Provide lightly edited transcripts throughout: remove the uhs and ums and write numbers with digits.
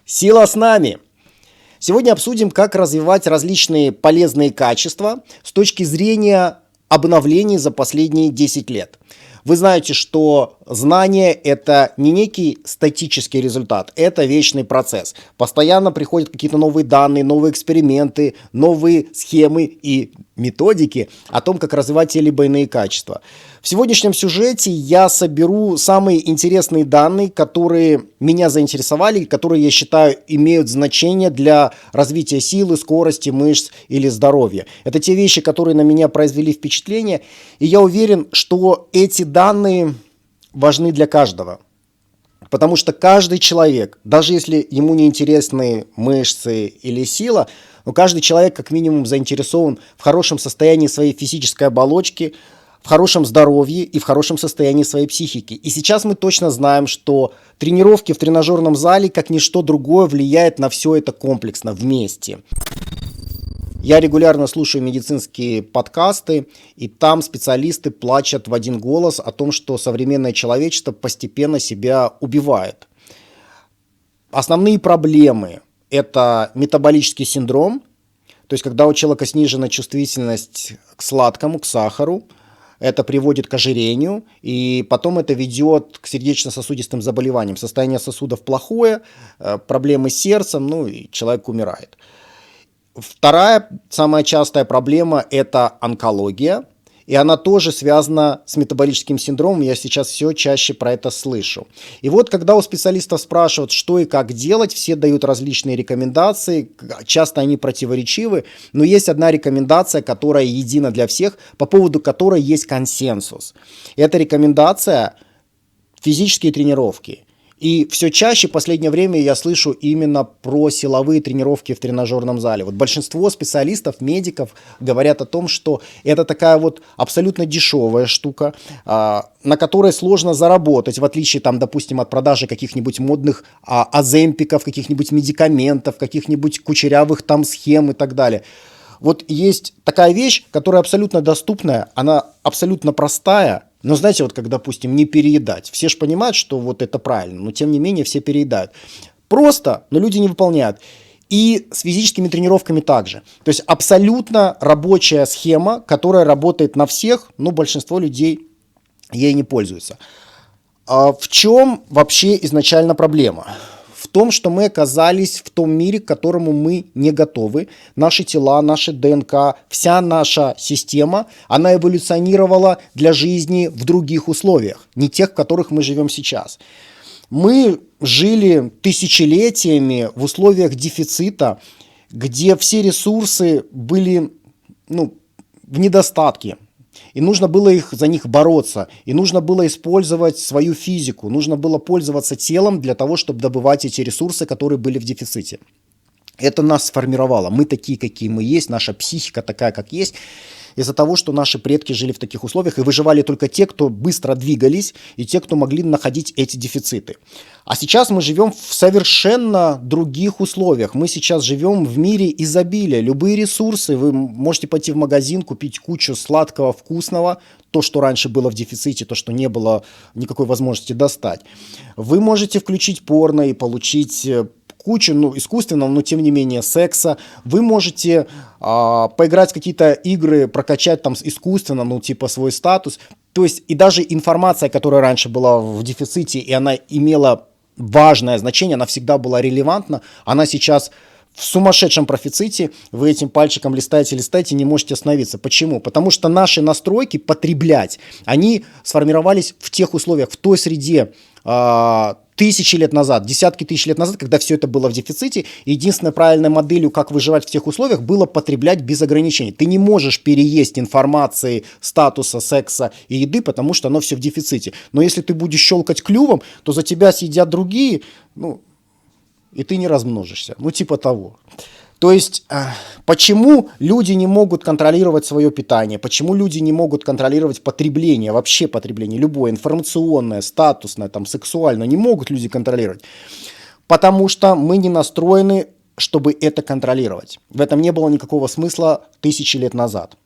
Сила с нами! Сегодня обсудим, как развивать различные полезные качества с точки зрения обновлений за последние 10 лет. Вы знаете, что знание – это не некий статический результат, это вечный процесс. Постоянно приходят какие-то новые данные, новые эксперименты, новые схемы и методики о том, как развивать те либо иные качества. В сегодняшнем сюжете я соберу самые интересные данные, которые меня заинтересовали, которые, я считаю, имеют значение для развития силы, скорости, мышц или здоровья. Это те вещи, которые на меня произвели впечатление, и я уверен, что эти данные важны для каждого. Потому что каждый человек, даже если ему не интересны мышцы или сила, но каждый человек как минимум заинтересован в хорошем состоянии своей физической оболочки, в хорошем здоровье и в хорошем состоянии своей психики. И сейчас мы точно знаем, что тренировки в тренажерном зале, как ничто другое, влияет на все это комплексно, вместе. Я регулярно слушаю медицинские подкасты, и там специалисты плачут в один голос о том, что современное человечество постепенно себя убивает. Основные проблемы – это метаболический синдром, то есть когда у человека снижена чувствительность к сладкому, к сахару, это приводит к ожирению, и потом это ведет к сердечно-сосудистым заболеваниям. Состояние сосудов плохое, проблемы с сердцем, и человек умирает. Вторая, самая частая проблема – это онкология, и она тоже связана с метаболическим синдромом, я сейчас все чаще про это слышу. И вот когда у специалистов спрашивают, что и как делать, все дают различные рекомендации, часто они противоречивы, но есть одна рекомендация, которая едина для всех, по поводу которой есть консенсус. Эта рекомендация – физические тренировки. И все чаще в последнее время я слышу именно про силовые тренировки в тренажерном зале. Вот большинство специалистов, медиков говорят о том, что это такая вот абсолютно дешевая штука, на которой сложно заработать, в отличие, допустим, от продажи каких-нибудь модных оземпиков, каких-нибудь медикаментов, каких-нибудь кучерявых схем и так далее. Вот есть такая вещь, которая абсолютно доступная, она абсолютно простая, но знаете, вот как, допустим, не переедать. Все же понимают, что вот это правильно, но тем не менее все переедают. Просто, но люди не выполняют. И с физическими тренировками также. То есть абсолютно рабочая схема, которая работает на всех, но большинство людей ей не пользуются. А в чем вообще изначально проблема? В том, что мы оказались в том мире, к которому мы не готовы. Наши тела, наши ДНК, вся наша система, она эволюционировала для жизни в других условиях, не тех, в которых мы живем сейчас. Мы жили тысячелетиями в условиях дефицита, где все ресурсы были в недостатке. И нужно было за них бороться, и нужно было использовать свою физику, нужно было пользоваться телом для того, чтобы добывать эти ресурсы, которые были в дефиците. Это нас сформировало. Мы такие, какие мы есть, наша психика такая, как есть, из-за того, что наши предки жили в таких условиях, и выживали только те, кто быстро двигались, и те, кто могли находить эти дефициты. А сейчас мы живем в совершенно других условиях. Мы сейчас живем в мире изобилия. Любые ресурсы, вы можете пойти в магазин, купить кучу сладкого, вкусного, то, что раньше было в дефиците, то, что не было никакой возможности достать. Вы можете включить порно и получить кучу, искусственного, но тем не менее секса. Вы можете поиграть в какие-то игры, прокачать искусственно, свой статус. То есть и даже информация, которая раньше была в дефиците, и она имела важное значение, она всегда была релевантна, она сейчас в сумасшедшем профиците, вы этим пальчиком листаете, не можете остановиться. Почему? Потому что наши настройки потреблять, они сформировались в тех условиях, в той среде, тысячи лет назад, десятки тысяч лет назад, когда все это было в дефиците, единственной правильной моделью, как выживать в тех условиях, было потреблять без ограничений. Ты не можешь переесть информации, статуса, секса и еды, потому что оно все в дефиците. Но если ты будешь щелкать клювом, то за тебя съедят другие, и ты не размножишься. Того. То есть, почему люди не могут контролировать свое питание, почему люди не могут контролировать потребление, вообще потребление, любое, информационное, статусное, сексуальное, не могут люди контролировать? Потому что мы не настроены, чтобы это контролировать. В этом не было никакого смысла тысячи лет назад.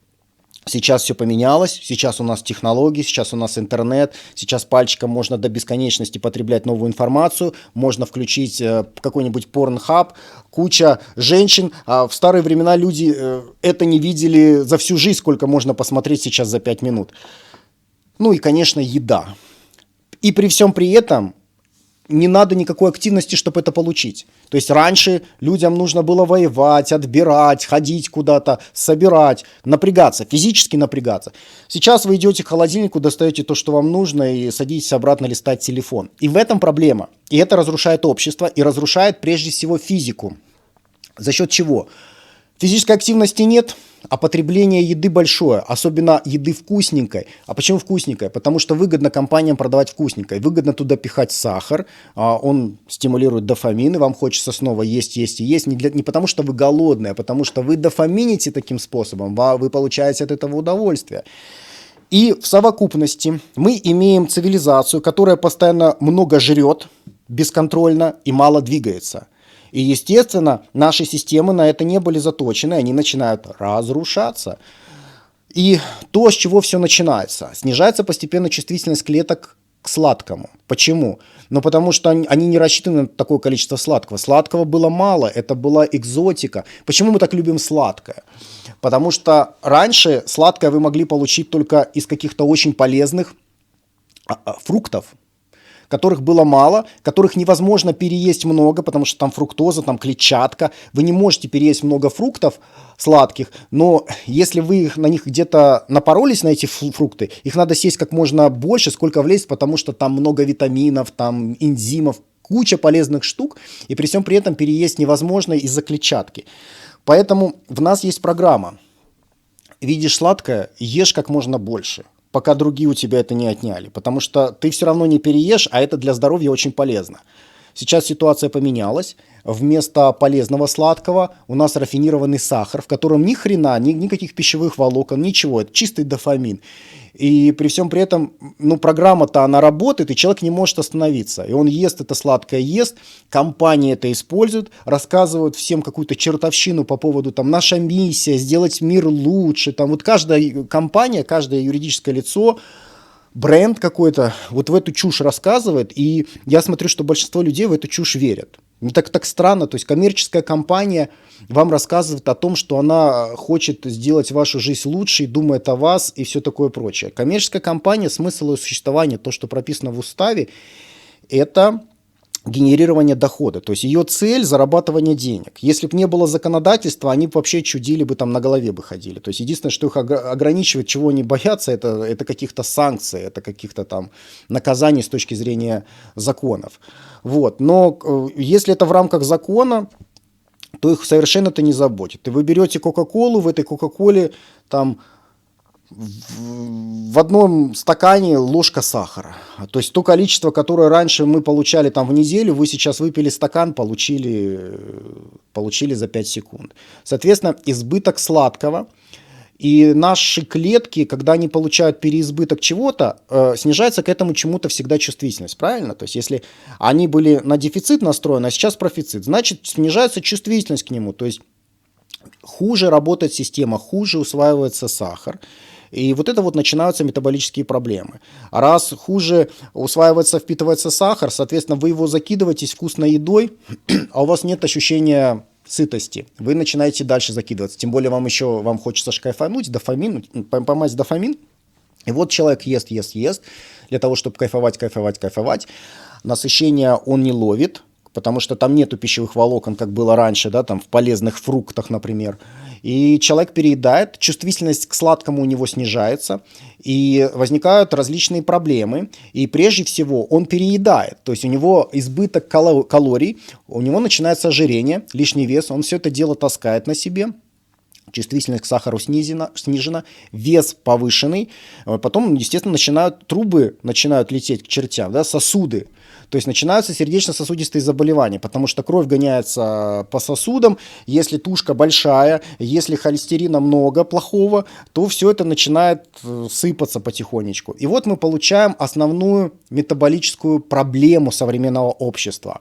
Сейчас все поменялось, сейчас у нас технологии, сейчас у нас интернет, сейчас пальчиком можно до бесконечности потреблять новую информацию, можно включить какой-нибудь порнхаб, куча женщин, а в старые времена люди это не видели за всю жизнь, сколько можно посмотреть сейчас за 5 минут. Ну и, конечно, еда. И при всем при этом не надо никакой активности, чтобы это получить. То есть раньше людям нужно было воевать, отбирать, ходить куда-то, собирать, напрягаться, физически напрягаться. Сейчас вы идете к холодильнику, достаете то, что вам нужно, и садитесь обратно листать телефон. И в этом проблема. И это разрушает общество, и разрушает прежде всего физику. За счет чего? Физической активности нет, а потребление еды большое, особенно еды вкусненькой. А почему вкусненькой? Потому что выгодно компаниям продавать вкусненькой. Выгодно туда пихать сахар, он стимулирует дофамин, и вам хочется снова есть, есть и есть. Не потому что вы голодные, а потому что вы дофамините таким способом, вы получаете от этого удовольствие. И в совокупности мы имеем цивилизацию, которая постоянно много жрет, бесконтрольно и мало двигается. И, естественно, наши системы на это не были заточены, они начинают разрушаться. И то, с чего все начинается, снижается постепенно чувствительность клеток к сладкому. Почему? Ну, потому что они не рассчитаны на такое количество сладкого. Сладкого было мало, это была экзотика. Почему мы так любим сладкое? Потому что раньше сладкое вы могли получить только из каких-то очень полезных фруктов, которых было мало, которых невозможно переесть много, потому что там фруктоза, там клетчатка. Вы не можете переесть много фруктов сладких, но если вы на них где-то напоролись, на эти фрукты, их надо съесть как можно больше, сколько влезет, потому что там много витаминов, там энзимов, куча полезных штук, и при всем при этом переесть невозможно из-за клетчатки. Поэтому в нас есть программа. Видишь сладкое, ешь как можно больше, пока другие у тебя это не отняли. Потому что ты все равно не переешь, а это для здоровья очень полезно. Сейчас ситуация поменялась. Вместо полезного сладкого у нас рафинированный сахар, в котором ни хрена, никаких пищевых волокон, ничего. Это чистый дофамин. И при всем при этом, ну, программа-то, она работает, и человек не может остановиться. И он ест это сладкое, ест, компании это используют, рассказывают всем какую-то чертовщину по поводу, там, наша миссия, сделать мир лучше. Там вот каждая компания, каждое юридическое лицо, бренд какой-то вот в эту чушь рассказывает, и я смотрю, что большинство людей в эту чушь верят. Так странно, то есть коммерческая компания вам рассказывает о том, что она хочет сделать вашу жизнь лучше и думает о вас и все такое прочее. Коммерческая компания, смысл ее существования, то, что прописано в уставе, это генерирование дохода. То есть ее цель – зарабатывание денег. Если бы не было законодательства, они бы вообще чудили бы, там на голове бы ходили. То есть единственное, что их ограничивает, чего они боятся, это каких-то санкций, это каких-то там наказаний с точки зрения законов. Вот. Но если это в рамках закона, то их совершенно это не заботит. И вы берете Кока-Колу, в этой Кока-Коле там в одном стакане ложка сахара. То есть то количество, которое раньше мы получали там в неделю, вы сейчас выпили стакан, получили за 5 секунд. Соответственно, избыток сладкого. И наши клетки, когда они получают переизбыток чего-то, снижается к этому чему-то всегда чувствительность, правильно? То есть если они были на дефицит настроены, а сейчас профицит, значит снижается чувствительность к нему. То есть хуже работает система, хуже усваивается сахар. И вот это вот начинаются метаболические проблемы. А раз хуже усваивается, впитывается сахар, соответственно, вы его закидываетесь вкусной едой, а у вас нет ощущения сытости. Вы начинаете дальше закидываться. Тем более вам хочется кайфануть, дофамин, поймать дофамин. И вот человек ест для того, чтобы кайфовать. Насыщение он не ловит, потому что там нету пищевых волокон, как было раньше, да, там в полезных фруктах, например. И человек переедает, чувствительность к сладкому у него снижается, и возникают различные проблемы. И прежде всего он переедает, то есть у него избыток калорий, у него начинается ожирение, лишний вес, он все это дело таскает на себе. Чувствительность к сахару снижена, вес повышенный, потом, естественно, трубы начинают лететь к чертям, да, сосуды. То есть начинаются сердечно-сосудистые заболевания, потому что кровь гоняется по сосудам, если тушка большая, если холестерина много плохого, то все это начинает сыпаться потихонечку. И вот мы получаем основную метаболическую проблему современного общества.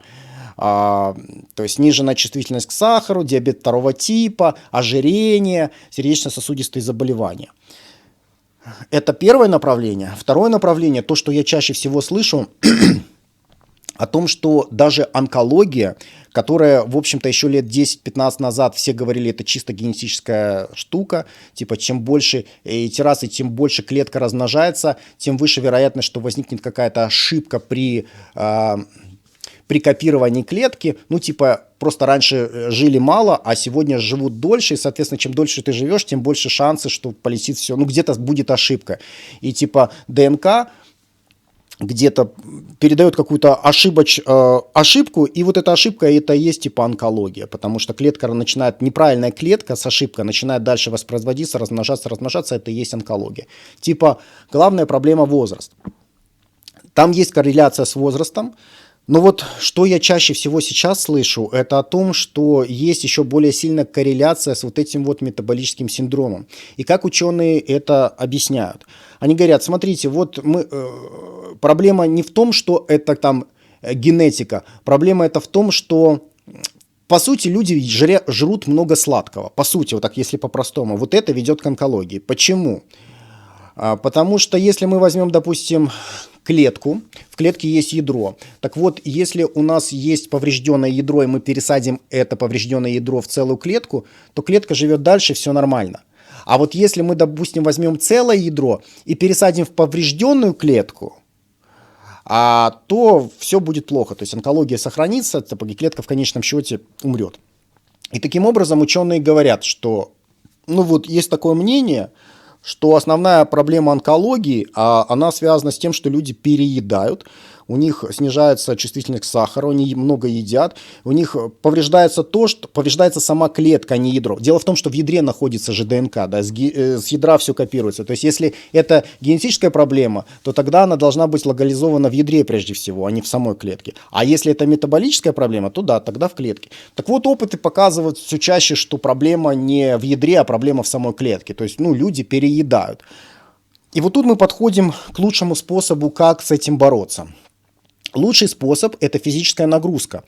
То есть сниженная чувствительность к сахару, диабет второго типа, ожирение, сердечно-сосудистые заболевания. Это первое направление. Второе направление, то, что я чаще всего слышу, о том, что даже онкология, которая, в общем-то, еще лет 10-15 назад все говорили, это чисто генетическая штука, типа, чем больше итераций, тем больше клетка размножается, тем выше вероятность, что возникнет какая-то ошибка при копировании клетки. Ну, типа, просто раньше жили мало, а сегодня живут дольше, и, соответственно, чем дольше ты живешь, тем больше шансы, что полетит все, ну, где-то будет ошибка. И, типа, ДНК где-то передает какую-то ошибку, и вот эта ошибка это и есть типа онкология, потому что клетка начинает, неправильная клетка с ошибкой начинает дальше воспроизводиться, размножаться, это и есть онкология. Типа главная проблема возраст. Там есть корреляция с возрастом, но вот что я чаще всего сейчас слышу, это о том, что есть еще более сильная корреляция с вот этим вот метаболическим синдромом. И как ученые это объясняют? Они говорят, смотрите, вот проблема не в том, что это там генетика, проблема это в том, что по сути люди жрут много сладкого. По сути, вот так если по-простому, вот это ведет к онкологии. Почему? Потому что если мы возьмем, допустим, клетку, в клетке есть ядро. Так вот, если у нас есть поврежденное ядро, и мы пересадим это поврежденное ядро в целую клетку, то клетка живет дальше, все нормально. А вот если мы, допустим, возьмем целое ядро и пересадим в поврежденную клетку, то все будет плохо. То есть онкология сохранится, и клетка в конечном счете умрет. И таким образом ученые говорят, что ну вот есть такое мнение, что основная проблема онкологии, она связана с тем, что люди переедают, у них снижается чувствительность к сахару, они много едят, у них повреждается сама клетка, а не ядро. Дело в том, что в ядре находится же ДНК, да, с ядра все копируется. То есть если это генетическая проблема, то тогда она должна быть локализована в ядре прежде всего, а не в самой клетке. А если это метаболическая проблема, то да, тогда в клетке. Так вот, опыты показывают все чаще, что проблема не в ядре, а проблема в самой клетке. То есть, люди переедают. И вот тут мы подходим к лучшему способу, как с этим бороться. Лучший способ – это физическая нагрузка.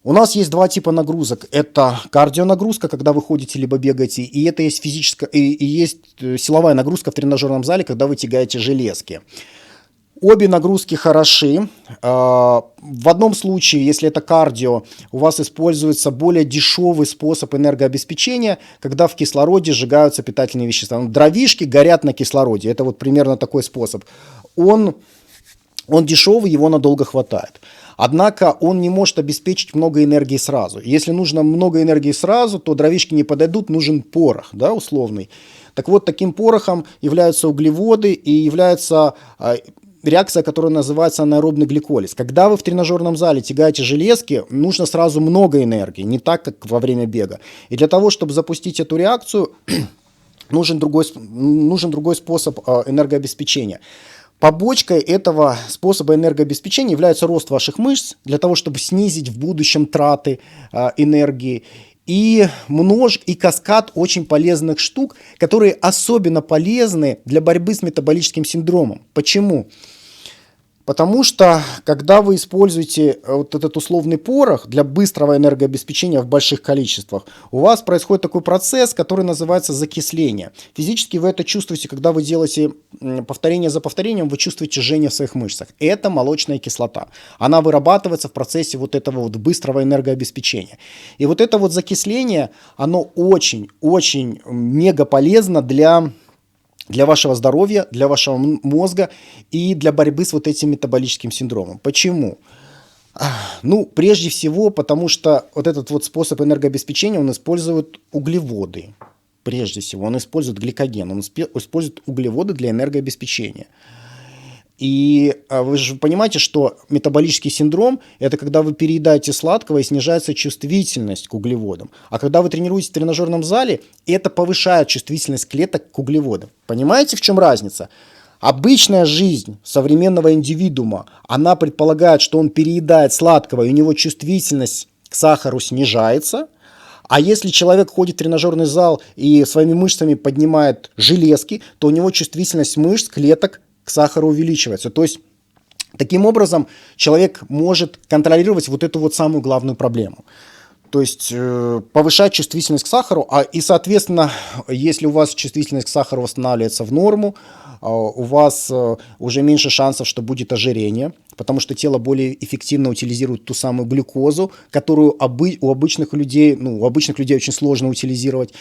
У нас есть два типа нагрузок. Это кардионагрузка, когда вы ходите либо бегаете, и это есть физическая, и есть силовая нагрузка в тренажерном зале, когда вы тягаете железки. Обе нагрузки хороши. В одном случае, если это кардио, у вас используется более дешевый способ энергообеспечения, когда в кислороде сжигаются питательные вещества. Дровишки горят на кислороде. Это вот примерно такой способ. Он дешевый, его надолго хватает. Однако он не может обеспечить много энергии сразу. Если нужно много энергии сразу, то дровишки не подойдут, нужен порох, да, условный. Так вот, таким порохом являются углеводы и является реакция, которая называется анаэробный гликолиз. Когда вы в тренажерном зале тягаете железки, нужно сразу много энергии, не так, как во время бега. И для того, чтобы запустить эту реакцию, нужен другой способ энергообеспечения. Побочкой этого способа энергообеспечения является рост ваших мышц, для того, чтобы снизить в будущем траты энергии. И каскад очень полезных штук, которые особенно полезны для борьбы с метаболическим синдромом. Почему? Потому что, когда вы используете вот этот условный порох для быстрого энергообеспечения в больших количествах, у вас происходит такой процесс, который называется закисление. Физически вы это чувствуете, когда вы делаете повторение за повторением, вы чувствуете жжение в своих мышцах. Это молочная кислота. Она вырабатывается в процессе вот этого вот быстрого энергообеспечения. И вот это вот закисление, оно очень-очень мега полезно для вашего здоровья, для вашего мозга и для борьбы с вот этим метаболическим синдромом. Почему? Прежде всего, потому что вот этот вот способ энергообеспечения, он использует углеводы. Прежде всего, он использует гликоген, он использует углеводы для энергообеспечения. И вы же понимаете, что метаболический синдром – это когда вы переедаете сладкого и снижается чувствительность к углеводам. А когда вы тренируетесь в тренажерном зале, это повышает чувствительность клеток к углеводам. Понимаете, в чем разница? Обычная жизнь современного индивидуума, она предполагает, что он переедает сладкого, и у него чувствительность к сахару снижается. А если человек ходит в тренажерный зал и своими мышцами поднимает железки, то у него чувствительность мышц, клеток к сахару увеличивается. То есть, таким образом, человек может контролировать вот эту вот самую главную проблему. То есть повышать чувствительность к сахару, и, соответственно, если у вас чувствительность к сахару восстанавливается в норму, у вас уже меньше шансов, что будет ожирение, потому что тело более эффективно утилизирует ту самую глюкозу, которую у обычных людей очень сложно утилизировать.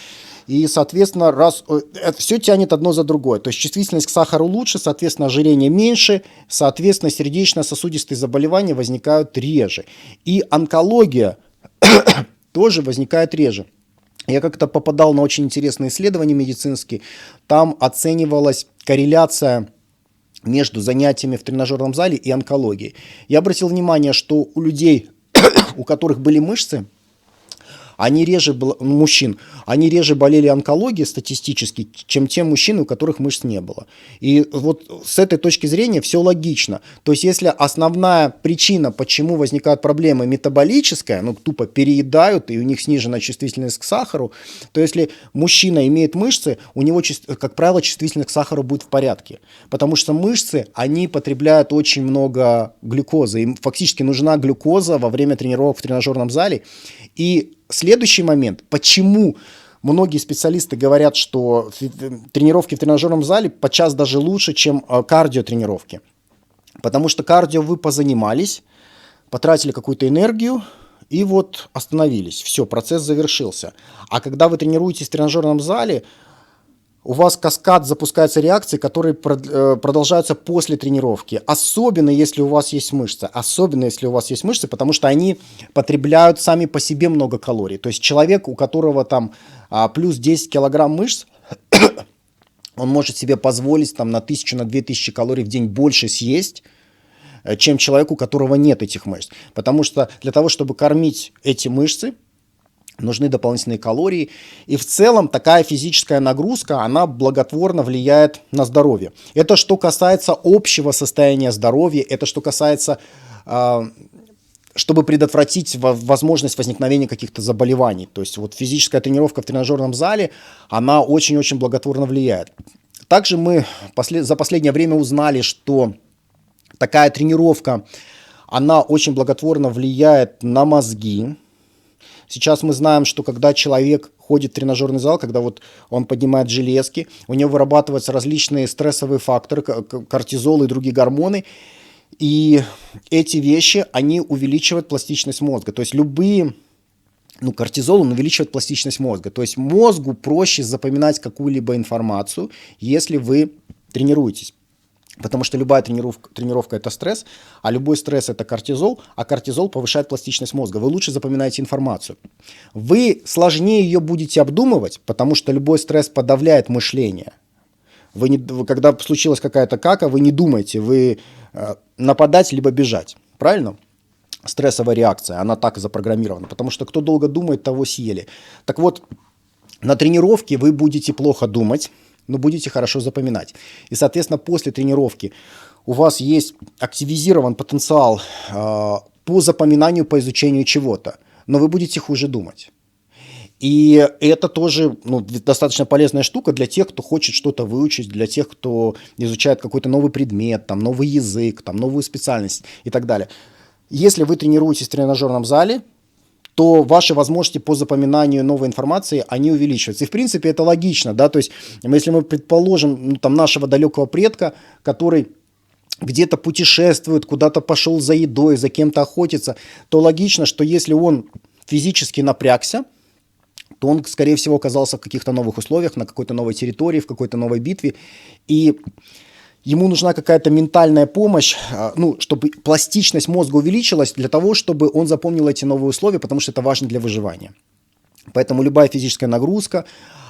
И, соответственно, раз это все тянет одно за другое. То есть чувствительность к сахару лучше, соответственно, ожирение меньше, соответственно, сердечно-сосудистые заболевания возникают реже. И онкология тоже возникает реже. Я как-то попадал на очень интересные исследования медицинские. Там оценивалась корреляция между занятиями в тренажерном зале и онкологией. Я обратил внимание, что у людей, у которых были мышцы, мужчин, они реже болели онкологией статистически, чем те мужчины, у которых мышц не было. И вот с этой точки зрения все логично. То есть если основная причина, почему возникают проблемы, метаболическая, тупо переедают и у них снижена чувствительность к сахару, то если мужчина имеет мышцы, у него, как правило, чувствительность к сахару будет в порядке. Потому что мышцы, они потребляют очень много глюкозы. Им фактически нужна глюкоза во время тренировок в тренажерном зале. И следующий момент, почему многие специалисты говорят, что тренировки в тренажерном зале подчас даже лучше, чем кардиотренировки. Потому что кардио вы позанимались, потратили какую-то энергию и вот остановились. Все, процесс завершился. А когда вы тренируетесь в тренажерном зале, у вас каскад запускается реакции, которые продолжаются после тренировки. Особенно, если у вас есть мышцы. Потому что они потребляют сами по себе много калорий. То есть человек, у которого там плюс 10 килограмм мышц, он может себе позволить на 1000, на 2000 калорий в день больше съесть, чем человек, у которого нет этих мышц. Потому что для того, чтобы кормить эти мышцы, нужны дополнительные калории. И в целом такая физическая нагрузка, она благотворно влияет на здоровье. Это что касается общего состояния здоровья, это что касается, чтобы предотвратить возможность возникновения каких-то заболеваний. То есть вот физическая тренировка в тренажерном зале, она очень-очень благотворно влияет. Также мы за последнее время узнали, что такая тренировка, она очень благотворно влияет на мозги. Сейчас мы знаем, что когда человек ходит в тренажерный зал, когда вот он поднимает железки, у него вырабатываются различные стрессовые факторы, кортизол и другие гормоны. И эти вещи, они увеличивают пластичность мозга. То есть кортизол, он увеличивает пластичность мозга. То есть мозгу проще запоминать какую-либо информацию, если вы тренируетесь. Потому что любая тренировка – это стресс, а любой стресс – это кортизол, а кортизол повышает пластичность мозга. Вы лучше запоминаете информацию. Вы сложнее ее будете обдумывать, потому что любой стресс подавляет мышление. Когда случилась какая-то кака, вы не думаете, вы нападать либо бежать. Правильно? Стрессовая реакция, она так запрограммирована. Потому что кто долго думает, того съели. Так вот, на тренировке вы будете плохо думать, но будете хорошо запоминать. И, соответственно, после тренировки у вас есть активизирован потенциал по запоминанию, по изучению чего-то, но вы будете хуже думать. И это тоже достаточно полезная штука для тех, кто хочет что-то выучить, для тех, кто изучает какой-то новый предмет, новый язык, новую специальность и так далее. Если вы тренируетесь в тренажерном зале, то ваши возможности по запоминанию новой информации, они увеличиваются. И, в принципе, это логично, да, то есть, если мы предположим, нашего далекого предка, который где-то путешествует, куда-то пошел за едой, за кем-то охотится, то логично, что если он физически напрягся, то он, скорее всего, оказался в каких-то новых условиях, на какой-то новой территории, в какой-то новой битве, и ему нужна какая-то ментальная помощь, чтобы пластичность мозга увеличилась для того, чтобы он запомнил эти новые условия, потому что это важно для выживания. Поэтому любая физическая нагрузка,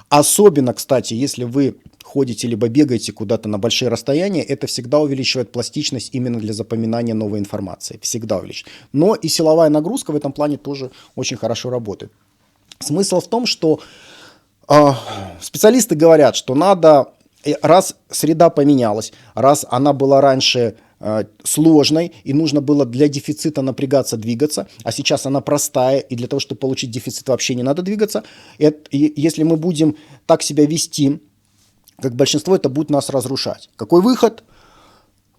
особенно, кстати, если вы ходите либо бегаете куда-то на большие расстояния, это всегда увеличивает пластичность именно для запоминания новой информации. Всегда увеличивает. Но и силовая нагрузка в этом плане тоже очень хорошо работает. Смысл в том, что специалисты говорят, что надо... Раз среда поменялась, раз она была раньше сложной, и нужно было для дефицита напрягаться, двигаться, а сейчас она простая, и для того, чтобы получить дефицит, вообще не надо двигаться. Если мы будем так себя вести, как большинство, это будет нас разрушать. Какой выход?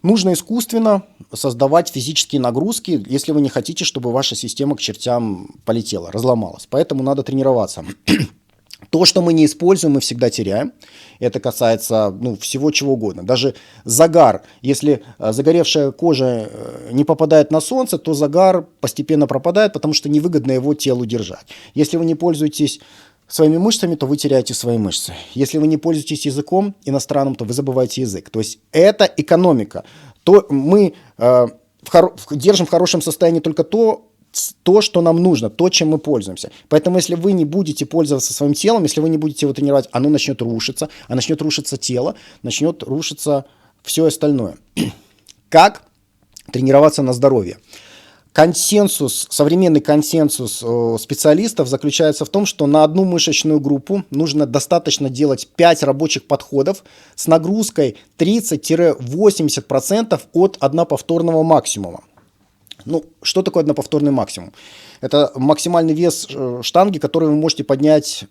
Нужно искусственно создавать физические нагрузки, если вы не хотите, чтобы ваша система к чертям полетела, разломалась. Поэтому надо тренироваться. То, что мы не используем, мы всегда теряем. Это касается всего чего угодно. Даже загар. Если загоревшая кожа не попадает на солнце, то загар постепенно пропадает, потому что невыгодно его телу держать. Если вы не пользуетесь своими мышцами, то вы теряете свои мышцы. Если вы не пользуетесь языком иностранным, то вы забываете язык. То есть это экономика. То мы держим в хорошем состоянии только то, что нам нужно, то, чем мы пользуемся. Поэтому, если вы не будете пользоваться своим телом, если вы не будете его тренировать, оно начнет рушиться, а начнет рушиться тело, начнет рушиться все остальное. Как тренироваться на здоровье? Современный консенсус специалистов заключается в том, что на одну мышечную группу нужно достаточно делать 5 рабочих подходов с нагрузкой 30-80% от одноповторного максимума. Что такое одноповторный максимум? Это максимальный вес штанги, который вы можете поднять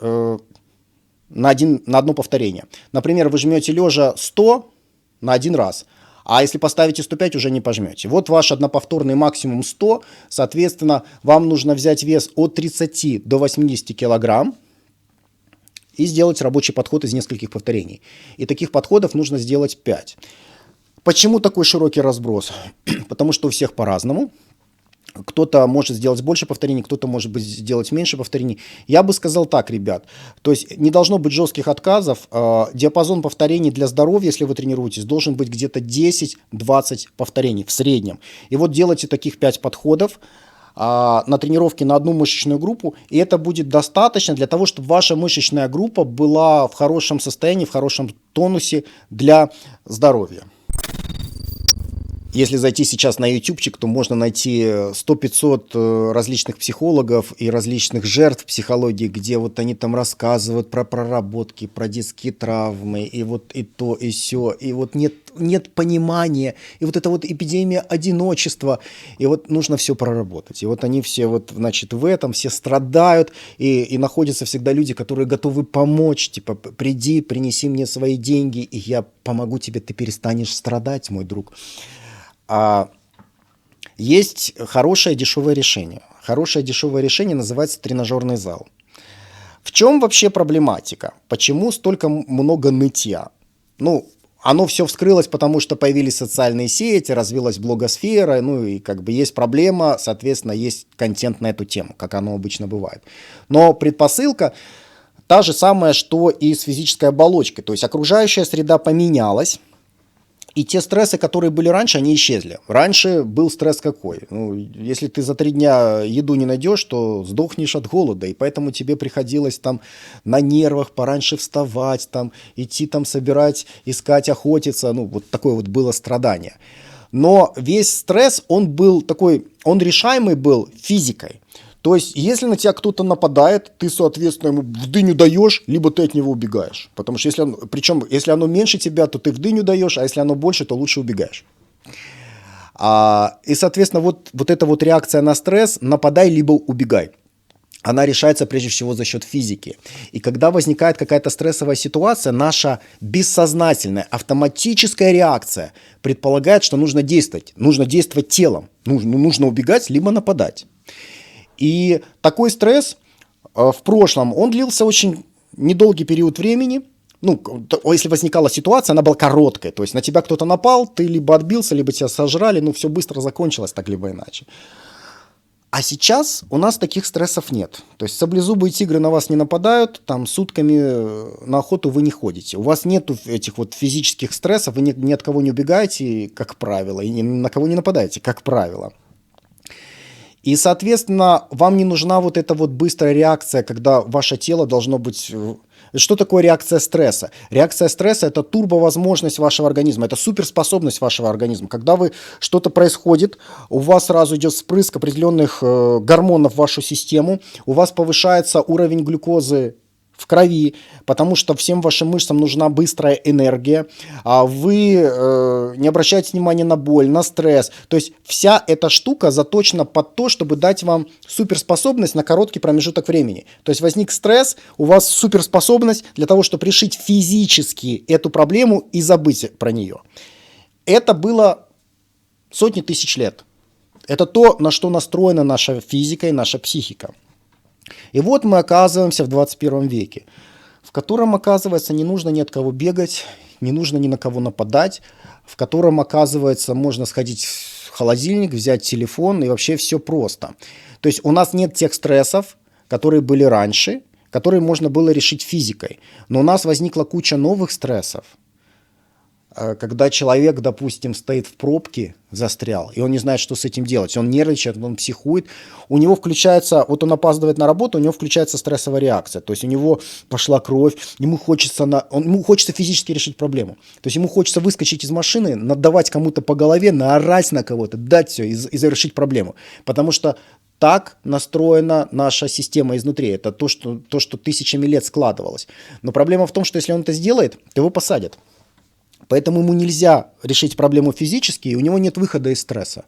на одно повторение. Например, вы жмете лежа 100 на один раз, а если поставите 105, уже не пожмете. Вот ваш одноповторный максимум 100, соответственно, вам нужно взять вес от 30 до 80 килограмм и сделать рабочий подход из нескольких повторений. И таких подходов нужно сделать 5. Почему такой широкий разброс? Потому что у всех по-разному. Кто-то может сделать больше повторений, кто-то может сделать меньше повторений. Я бы сказал так, ребят. То есть не должно быть жестких отказов. Диапазон повторений для здоровья, если вы тренируетесь, должен быть где-то 10-20 повторений в среднем. И вот делайте таких 5 подходов на тренировке на одну мышечную группу, и это будет достаточно для того, чтобы ваша мышечная группа была в хорошем состоянии, в хорошем тонусе для здоровья. Если зайти сейчас на ютубчик, то можно найти 100-500 различных психологов и различных жертв психологии, где вот они там рассказывают про проработки, про детские травмы, и вот и то, и сё, и вот нет понимания, и вот это вот эпидемия одиночества, и вот нужно все проработать. И вот они все в этом, все страдают, и находятся всегда люди, которые готовы помочь, типа, приди, принеси мне свои деньги, и я помогу тебе, ты перестанешь страдать, мой друг. Есть хорошее дешевое решение. Хорошее дешевое решение называется тренажерный зал. В чем вообще проблематика? Почему столько много нытья? Оно все вскрылось, потому что появились социальные сети, развилась блогосфера, и есть проблема, соответственно, есть контент на эту тему, как оно обычно бывает. Но предпосылка та же самая, что и с физической оболочкой. То есть окружающая среда поменялась, и те стрессы, которые были раньше, они исчезли. Раньше был стресс какой? Если ты за 3 дня еду не найдешь, то сдохнешь от голода. И поэтому тебе приходилось там на нервах пораньше вставать, идти собирать, искать, охотиться. Вот такое вот было страдание. Но весь стресс, он решаемый был физикой. То есть, если на тебя кто-то нападает, ты, соответственно, ему в дыню даешь, либо ты от него убегаешь. Потому что, если оно меньше тебя, то ты в дыню даешь, а если оно больше, то лучше убегаешь. И, соответственно, вот эта вот реакция на стресс, нападай, либо убегай, она решается прежде всего за счет физики. И когда возникает какая-то стрессовая ситуация, наша бессознательная автоматическая реакция предполагает, что нужно действовать. Нужно действовать телом. Нужно убегать, либо нападать. И такой стресс в прошлом, он длился очень недолгий период времени. Если возникала ситуация, она была короткой. То есть на тебя кто-то напал, ты либо отбился, либо тебя сожрали. Все быстро закончилось, так либо иначе. А сейчас у нас таких стрессов нет. То есть саблезубые тигры на вас не нападают, сутками на охоту вы не ходите. У вас нет этих вот физических стрессов, вы ни от кого не убегаете, как правило, и ни на кого не нападаете, как правило. И, соответственно, вам не нужна вот эта вот быстрая реакция, когда ваше тело должно быть... Что такое реакция стресса? Реакция стресса – это турбовозможность вашего организма, это суперспособность вашего организма. Когда что-то происходит, у вас сразу идет вспрыск определенных гормонов в вашу систему, у вас повышается уровень глюкозы в крови, потому что всем вашим мышцам нужна быстрая энергия, а вы не обращаете внимания на боль, на стресс. То есть вся эта штука заточена под то, чтобы дать вам суперспособность на короткий промежуток времени. То есть возник стресс, у вас суперспособность для того, чтобы решить физически эту проблему и забыть про нее. Это было сотни тысяч лет. Это то, на что настроена наша физика и наша психика. И вот мы оказываемся в 21 веке, в котором, оказывается, не нужно ни от кого бегать, не нужно ни на кого нападать, в котором, оказывается, можно сходить в холодильник, взять телефон, и вообще все просто. То есть у нас нет тех стрессов, которые были раньше, которые можно было решить физикой. Но у нас возникла куча новых стрессов. Когда человек, допустим, стоит в пробке, застрял, и он не знает, что с этим делать, он нервничает, он психует, у него включается, вот он опаздывает на работу, у него включается стрессовая реакция, то есть у него пошла кровь, ему хочется физически решить проблему, то есть ему хочется выскочить из машины, надавать кому-то по голове, наорать на кого-то, дать все и завершить проблему, потому что так настроена наша система изнутри. Это то, что тысячами лет складывалось. Но проблема в том, что если он это сделает, то его посадят. Поэтому ему нельзя решить проблему физически, и у него нет выхода из стресса.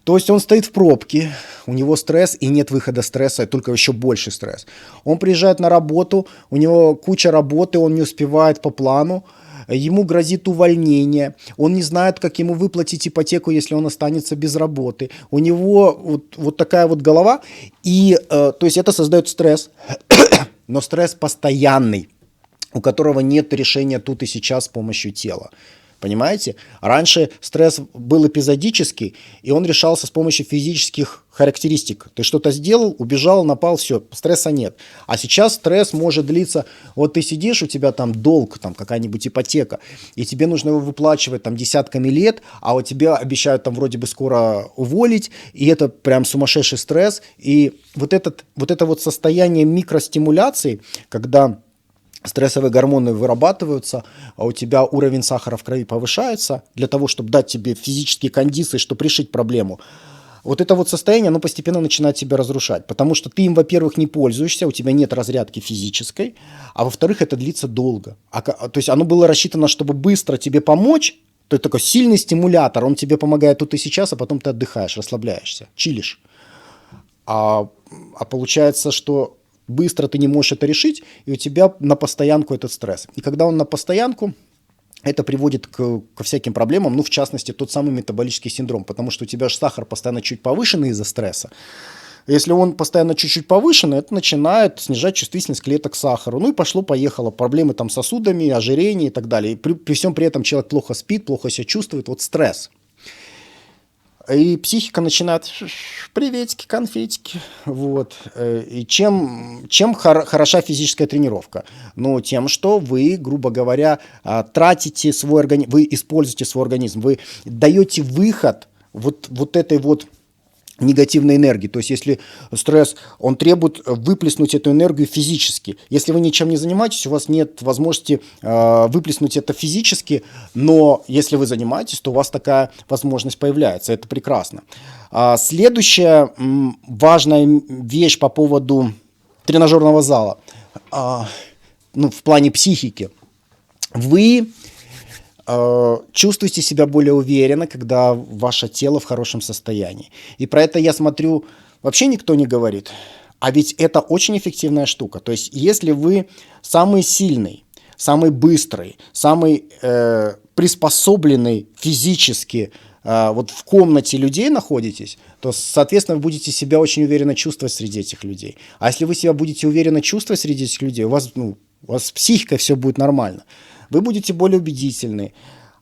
То есть он стоит в пробке, у него стресс, и нет выхода стресса, только еще больше стресс. Он приезжает на работу, у него куча работы, он не успевает по плану, ему грозит увольнение, он не знает, как ему выплатить ипотеку, если он останется без работы. У него вот такая вот голова, и то есть это создает стресс, но стресс постоянный, у которого нет решения тут и сейчас с помощью тела. Понимаете? Раньше стресс был эпизодический, и он решался с помощью физических характеристик. Ты что-то сделал, убежал, напал, все, стресса нет. А сейчас стресс может длиться, вот ты сидишь, у тебя там долг, там какая-нибудь ипотека, и тебе нужно его выплачивать там десятками лет, а вот тебе обещают там вроде бы скоро уволить, и это прям сумасшедший стресс. И вот это состояние микростимуляции, когда стрессовые гормоны вырабатываются, а у тебя уровень сахара в крови повышается для того, чтобы дать тебе физические кондиции, чтобы решить проблему. Вот это вот состояние, оно постепенно начинает тебя разрушать, потому что ты им, во-первых, не пользуешься, у тебя нет разрядки физической, а во-вторых, это длится долго. То есть оно было рассчитано, чтобы быстро тебе помочь, то есть такой сильный стимулятор, он тебе помогает тут и сейчас, а потом ты отдыхаешь, расслабляешься, чилишь. А получается, что быстро ты не можешь это решить, и у тебя на постоянку этот стресс. И когда он на постоянку, это приводит ко всяким проблемам, в частности, тот самый метаболический синдром, потому что у тебя же сахар постоянно чуть повышенный из-за стресса. Если он постоянно чуть-чуть повышенный, это начинает снижать чувствительность клеток к сахару. И пошло-поехало. Проблемы там с сосудами, ожирение и так далее. И при всем при этом человек плохо спит, плохо себя чувствует. Вот стресс. И психика начинает: приветики, конфетики. Вот. И чем хороша физическая тренировка? Тем, что вы, грубо говоря, тратите свой организм, вы используете свой организм, вы даете выход вот этой вот негативной энергии. То есть, если стресс, он требует выплеснуть эту энергию физически. Если вы ничем не занимаетесь, у вас нет возможности выплеснуть это физически, но если вы занимаетесь, то у вас такая возможность появляется. Это прекрасно. Следующая важная вещь по поводу тренажерного зала, в плане психики. Вы чувствуете себя более уверенно, когда ваше тело в хорошем состоянии. И про это, я смотрю, вообще никто не говорит. А ведь это очень эффективная штука. То есть, если вы самый сильный, самый быстрый, самый приспособленный физически вот в комнате людей находитесь, то, соответственно, вы будете себя очень уверенно чувствовать среди этих людей. А если вы себя будете уверенно чувствовать среди этих людей, у вас с психикой все будет нормально. Вы будете более убедительны,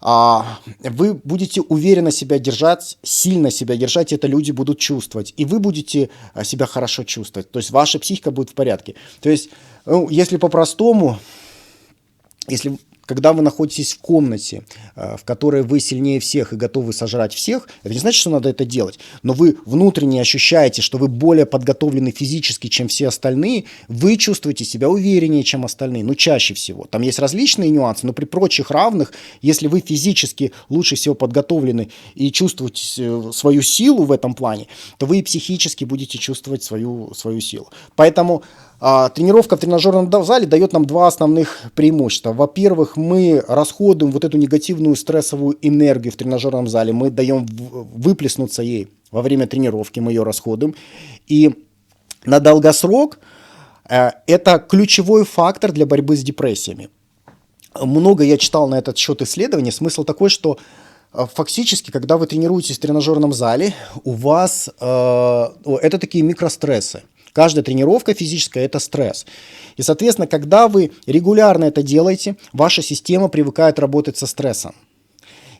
вы будете уверенно себя держать, сильно себя держать, и это люди будут чувствовать. И вы будете себя хорошо чувствовать. То есть ваша психика будет в порядке. То есть, если по-простому, когда вы находитесь в комнате, в которой вы сильнее всех и готовы сожрать всех, это не значит, что надо это делать, но вы внутренне ощущаете, что вы более подготовлены физически, чем все остальные, вы чувствуете себя увереннее, чем остальные, чаще всего. Там есть различные нюансы, но при прочих равных, если вы физически лучше всего подготовлены и чувствуете свою силу в этом плане, то вы и психически будете чувствовать свою силу. Поэтому тренировка в тренажерном зале дает нам два основных преимущества. Во-первых, мы расходуем вот эту негативную стрессовую энергию в тренажерном зале, мы даем выплеснуться ей во время тренировки, мы ее расходуем. И на долгосрок это ключевой фактор для борьбы с депрессиями. Много я читал на этот счет исследований. Смысл такой, что Фактически, когда вы тренируетесь в тренажерном зале, у вас это такие микрострессы. Каждая тренировка физическая – это стресс. И, соответственно, когда вы регулярно это делаете, ваша система привыкает работать со стрессом.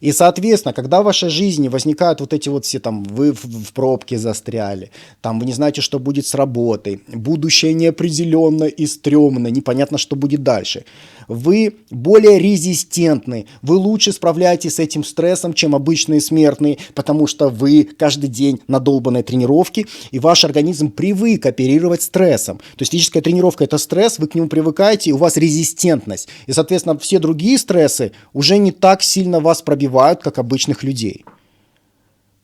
И, соответственно, когда в вашей жизни возникают вот эти вот все там, вы в пробке застряли, там вы не знаете, что будет с работой, будущее неопределенно и стрёмно, непонятно, что будет дальше. Вы более резистентны, вы лучше справляетесь с этим стрессом, чем обычные смертные, потому что вы каждый день на долбанной тренировке, и ваш организм привык оперировать стрессом. То есть физическая тренировка – это стресс, вы к нему привыкаете, и у вас резистентность. И, соответственно, все другие стрессы уже не так сильно вас пробивают, как обычных людей.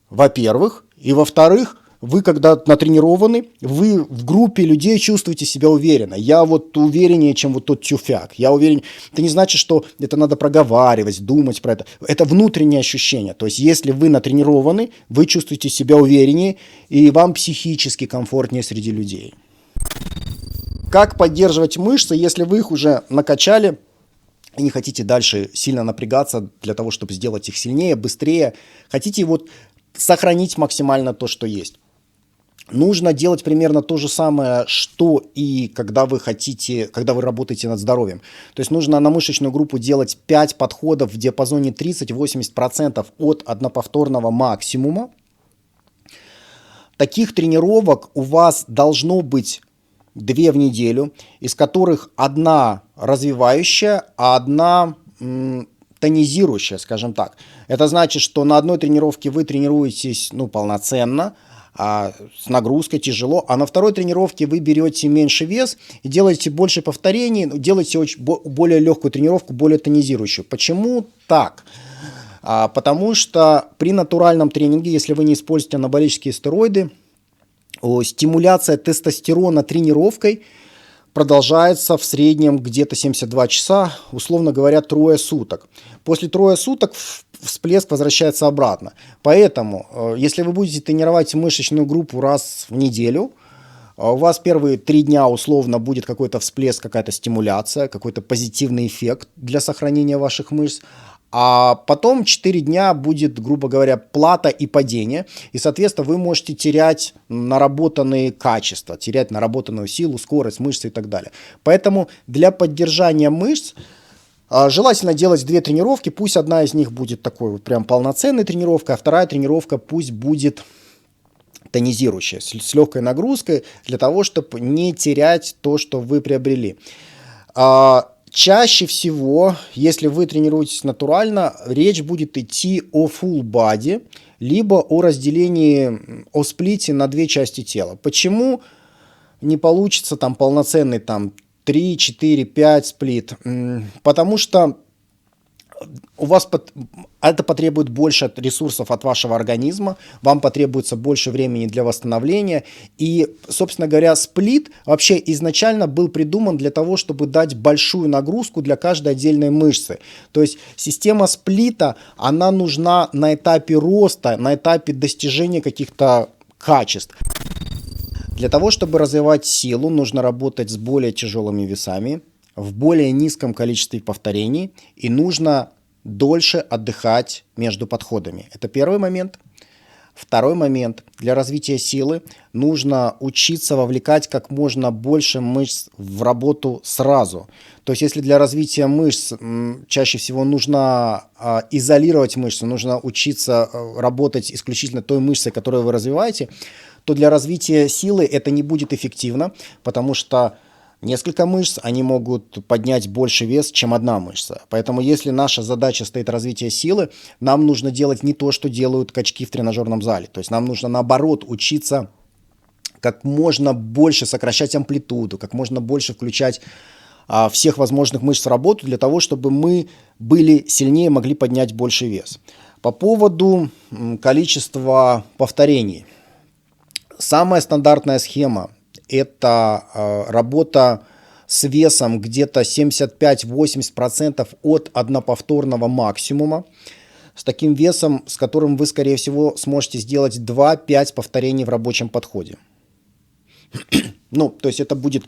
Во-первых. И во-вторых, вы когда натренированы, вы в группе людей чувствуете себя уверенно. Я вот увереннее, чем вот тот тюфяк. Я уверен. Это не значит, что это надо проговаривать, думать про это. Это внутреннее ощущение. То есть, если вы натренированы, вы чувствуете себя увереннее, и вам психически комфортнее среди людей. Как поддерживать мышцы, если вы их уже накачали и не хотите дальше сильно напрягаться для того, чтобы сделать их сильнее, быстрее? Хотите вот сохранить максимально то, что есть. Нужно делать примерно то же самое, что и когда вы работаете над здоровьем. То есть нужно на мышечную группу делать 5 подходов в диапазоне 30-80% от одноповторного максимума. Таких тренировок у вас должно быть 2 в неделю, из которых одна развивающая, а одна тонизирующая, скажем так. Это значит, что на одной тренировке вы тренируетесь полноценно, с нагрузкой тяжело, а на второй тренировке вы берете меньше вес и делаете больше повторений, делаете более легкую тренировку, более тонизирующую. Почему так? Потому что при натуральном тренинге, если вы не используете анаболические стероиды, стимуляция тестостерона тренировкой продолжается в среднем где-то 72 часа, условно говоря, 3 суток. После 3 суток всплеск возвращается обратно. Поэтому, если вы будете тренировать мышечную группу раз в неделю, у вас первые 3 дня условно будет какой-то всплеск, какая-то стимуляция, какой-то позитивный эффект для сохранения ваших мышц. А потом 4 дня будет, грубо говоря, плата и падение. И, соответственно, вы можете терять наработанные качества, терять наработанную силу, скорость, мышцы и так далее. Поэтому для поддержания мышц желательно делать 2 тренировки. Пусть одна из них будет такой вот прям полноценной тренировкой, а вторая тренировка пусть будет тонизирующая, с легкой нагрузкой, для того, чтобы не терять то, что вы приобрели. Чаще всего, если вы тренируетесь натурально, речь будет идти о full body, либо о разделении, о сплите на 2 части тела. Почему не получится там полноценный 3, 4, 5 сплит? Потому что у вас это потребует больше ресурсов от вашего организма, вам потребуется больше времени для восстановления. И, собственно говоря, сплит вообще изначально был придуман для того, чтобы дать большую нагрузку для каждой отдельной мышцы. То есть система сплита, она нужна на этапе роста, на этапе достижения каких-то качеств. Для того, чтобы развивать силу, нужно работать с более тяжелыми весами, в более низком количестве повторений, и нужно дольше отдыхать между подходами. Это первый момент. Второй момент. Для развития силы нужно учиться вовлекать как можно больше мышц в работу сразу. То есть, если для развития мышц чаще всего нужно изолировать мышцу, нужно учиться работать исключительно той мышцей, которую вы развиваете, то для развития силы это не будет эффективно, потому что несколько мышц, они могут поднять больше вес, чем одна мышца. Поэтому, если наша задача стоит развитие силы, нам нужно делать не то, что делают качки в тренажерном зале. То есть нам нужно, наоборот, учиться как можно больше сокращать амплитуду, как можно больше включать всех возможных мышц в работу для того, чтобы мы были сильнее, могли поднять больше вес. По поводу количества повторений. Самая стандартная схема – это работа с весом где-то 75-80% от одноповторного максимума. С таким весом, с которым вы, скорее всего, сможете сделать 2-5 повторений в рабочем подходе. То есть это будет,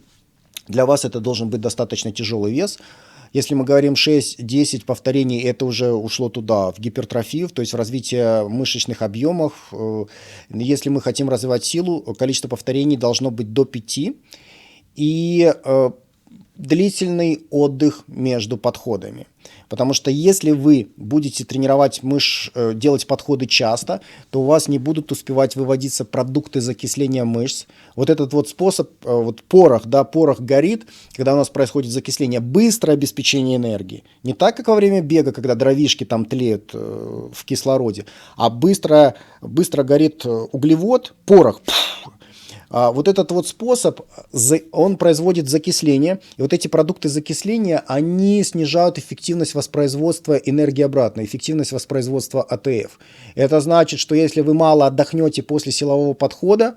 для вас это должен быть достаточно тяжелый вес. Если мы говорим 6-10 повторений, это уже ушло туда, в гипертрофию, то есть в развитие мышечных объемов. Если мы хотим развивать силу, количество повторений должно быть до 5. И длительный отдых между подходами. Потому что если вы будете тренировать делать подходы часто, то у вас не будут успевать выводиться продукты закисления мышц. Вот этот вот способ, вот порох горит, когда у нас происходит закисление, быстрое обеспечение энергии. Не так, как во время бега, когда дровишки там тлеют в кислороде, а быстро горит углевод, порох. Вот этот вот способ, он производит закисление, и вот эти продукты закисления, они снижают эффективность воспроизводства энергии обратно, эффективность воспроизводства АТФ. Это значит, что если вы мало отдохнете после силового подхода,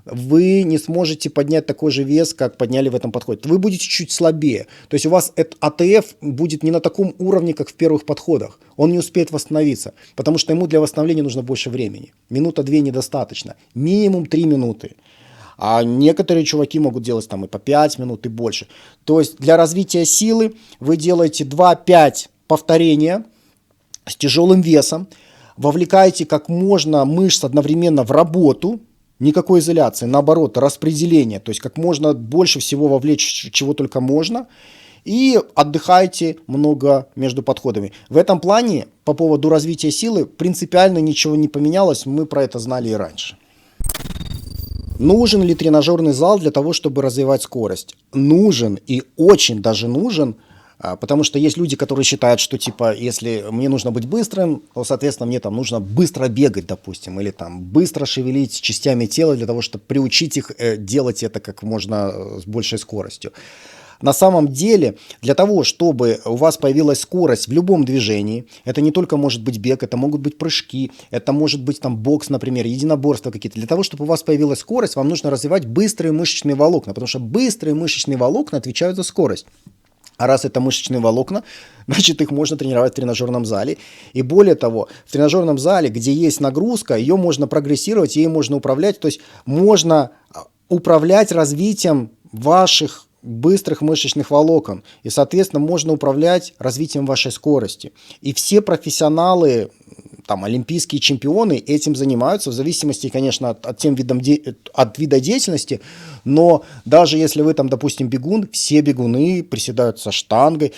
вы не сможете поднять такой же вес, как подняли в этом подходе. Вы будете чуть слабее. То есть у вас АТФ будет не на таком уровне, как в первых подходах. Он не успеет восстановиться, потому что ему для восстановления нужно больше времени. 1-2 недостаточно. Минимум 3 минуты. А некоторые чуваки могут делать там и по 5 минут, и больше. То есть для развития силы вы делаете 2-5 повторения с тяжелым весом, вовлекаете как можно мышц одновременно в работу, никакой изоляции, наоборот, распределение, то есть как можно больше всего вовлечь, чего только можно, и отдыхайте много между подходами. В этом плане по поводу развития силы принципиально ничего не поменялось, мы про это знали и раньше. Нужен ли тренажерный зал для того, чтобы развивать скорость? Нужен, и очень даже нужен, потому что есть люди, которые считают, что типа, если мне нужно быть быстрым, то, соответственно, мне там нужно быстро бегать, допустим, или там быстро шевелить частями тела для того, чтобы приучить их делать это как можно с большей скоростью. На самом деле, для того, чтобы у вас появилась скорость в любом движении, это не только может быть бег, это могут быть прыжки, это может быть там бокс, например, единоборства какие-то. Для того, чтобы у вас появилась скорость, вам нужно развивать быстрые мышечные волокна, потому что быстрые мышечные волокна отвечают за скорость. А раз это мышечные волокна, значит, их можно тренировать в тренажерном зале. И более того, в тренажерном зале, где есть нагрузка, ее можно прогрессировать, ей можно управлять. То есть можно управлять развитием ваших быстрых мышечных волокон. И, соответственно, можно управлять развитием вашей скорости. И все профессионалы, там, олимпийские чемпионы этим занимаются, в зависимости, конечно, от вида деятельности. Но даже если вы там, допустим, бегун, все бегуны приседают со штангой.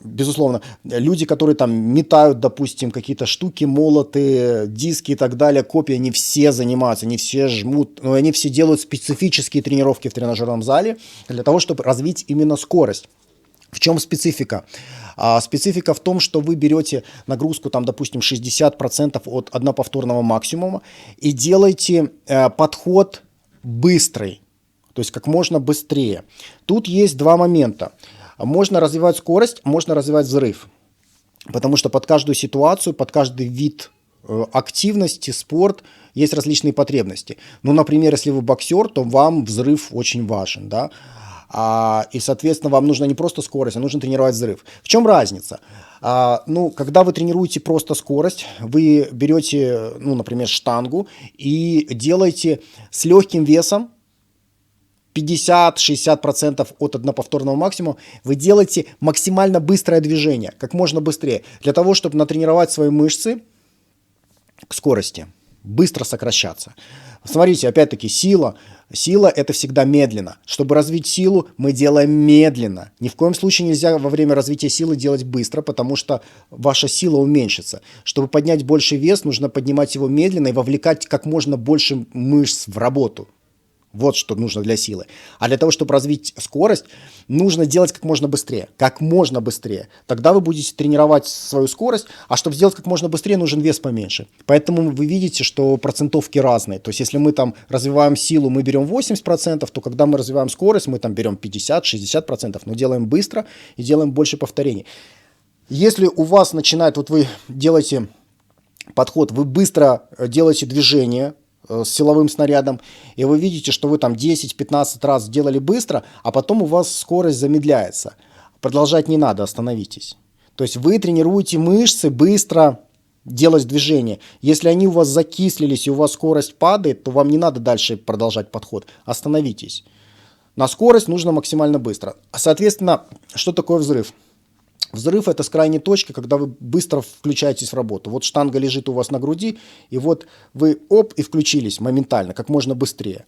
Безусловно, люди, которые там метают, допустим, какие-то штуки, молоты, диски и так далее, копии, они все занимаются, они все жмут, но они все делают специфические тренировки в тренажерном зале для того, чтобы развить именно скорость. В чем специфика? Специфика в том, что вы берете нагрузку, там, допустим, 60% от одноповторного максимума и делаете подход быстрый, то есть как можно быстрее. Тут есть два момента. Можно развивать скорость, можно развивать взрыв. Потому что под каждую ситуацию, под каждый вид активности, спорт, есть различные потребности. Ну, например, если вы боксер, то вам взрыв очень важен, да? И, соответственно, вам нужна не просто скорость, а нужно тренировать взрыв. В чем разница? Когда вы тренируете просто скорость, вы берете, например, штангу и делаете с легким весом, 50-60% от одноповторного максимума, вы делаете максимально быстрое движение, как можно быстрее, для того, чтобы натренировать свои мышцы к скорости, быстро сокращаться. Смотрите, опять-таки, сила это всегда медленно. Чтобы развить силу, мы делаем медленно. Ни в коем случае нельзя во время развития силы делать быстро, потому что ваша сила уменьшится. Чтобы поднять больший вес, нужно поднимать его медленно и вовлекать как можно больше мышц в работу. Вот что нужно для силы. А для того, чтобы развить скорость, нужно делать как можно быстрее. Как можно быстрее. Тогда вы будете тренировать свою скорость, а чтобы сделать как можно быстрее, нужен вес поменьше. Поэтому вы видите, что процентовки разные. То есть, если мы там развиваем силу, мы берем 80%, то когда мы развиваем скорость, мы там берем 50-60%, но делаем быстро и делаем больше повторений. Если у вас начинает, вот вы делаете подход, вы быстро делаете движение с силовым снарядом, и вы видите, что вы там 10-15 раз сделали быстро, а потом у вас скорость замедляется. Продолжать не надо, остановитесь. То есть вы тренируете мышцы быстро делать движение. Если они у вас закислились и у вас скорость падает, то вам не надо дальше продолжать подход. Остановитесь. На скорость нужно максимально быстро. Соответственно, что такое взрыв? Взрыв – это с крайней точки, когда вы быстро включаетесь в работу. Вот штанга лежит у вас на груди, и вот вы оп, и включились моментально, как можно быстрее.